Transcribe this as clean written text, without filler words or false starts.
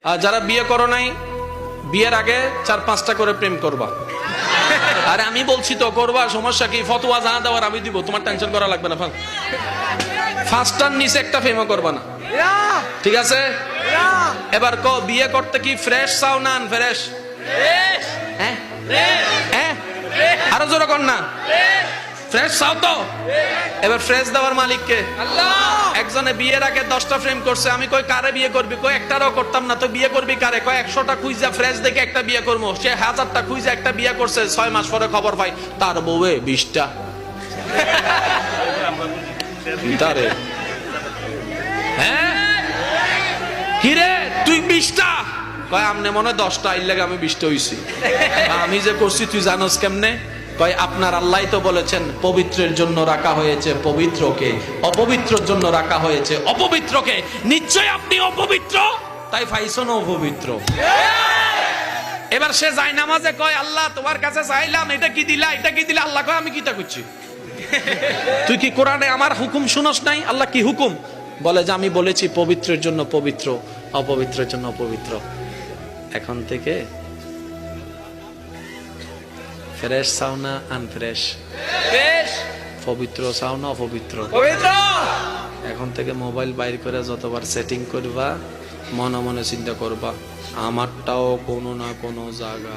আর যারা বিয়ে করো নাই, বিয়ের আগে 4-5টা করে প্রেম করবা। আরে আমি বলছি তো করবা, সমস্যা কি? ফতোয়া যা দেওয়ার আমি দিব, তোমার টেনশন করা লাগবে না। 5টার নিচে একটা প্রেমও করবা না, ঠিক আছে? এবার কো, বিয়ে করতে কি ফ্রেশ চাও না আনফ্রেশ? আরো জোরে কর না, ফ্রেশ চাও তো? এবার ফ্রেশ দেওয়ার মালিক কে? আল্লাহ। একজনে বিয়ের আগে 10টা প্রেম করছে, আমি কই কারে বিয়ে করবি? কই একটারও করতাম না। তো বিয়ে করবি কারে? কই 100টা খুঁজা ফ্রেশ দেখে একটা বিয়ে করবো। সে 1000টা খুঁজা একটা বিয়ে করছে, 6 মাস পরে খবর পাই তার বউয়ে 20টা। হ্যাঁ কিরে তুই 20টা? কয় আমনে মনে 10টা, এর লাগে আমি 20টা হইছি। আমি যে করছি তুই জানোস কেমনে? কয় আপনার আল্লাহ তো বলেছেন পবিত্রের জন্য রাখা হয়েছে পবিত্রকে, অপবিত্রের জন্য রাখা হয়েছে অপবিত্রকে। নিশ্চয় আপনি অপবিত্র, তাই ফাইসন অপবিত্র। এবার সে যায় নামাজে, কয় আল্লাহ তোমার কাছে চাইলাম, এটা কি দিলা, এটা কি দিলা? আল্লাহ কয় আমি কিতা করছি? তুই কি কোরআনে আমার হুকুম শুনস নাই? আল্লাহ কি হুকুম বলে? যে আমি বলেছি পবিত্রের জন্য পবিত্র, অপবিত্রের জন্য অপবিত্র। এখন থেকে ফ্রেশ চাও না আনফ্রেশ? পবিত্র চাও না অপবিত্র? এখন থেকে মোবাইল বাইর করে যতবার সেটিং করবা, মনে মনে চিন্তা করবা আমারটাও কোনো না কোনো জায়গা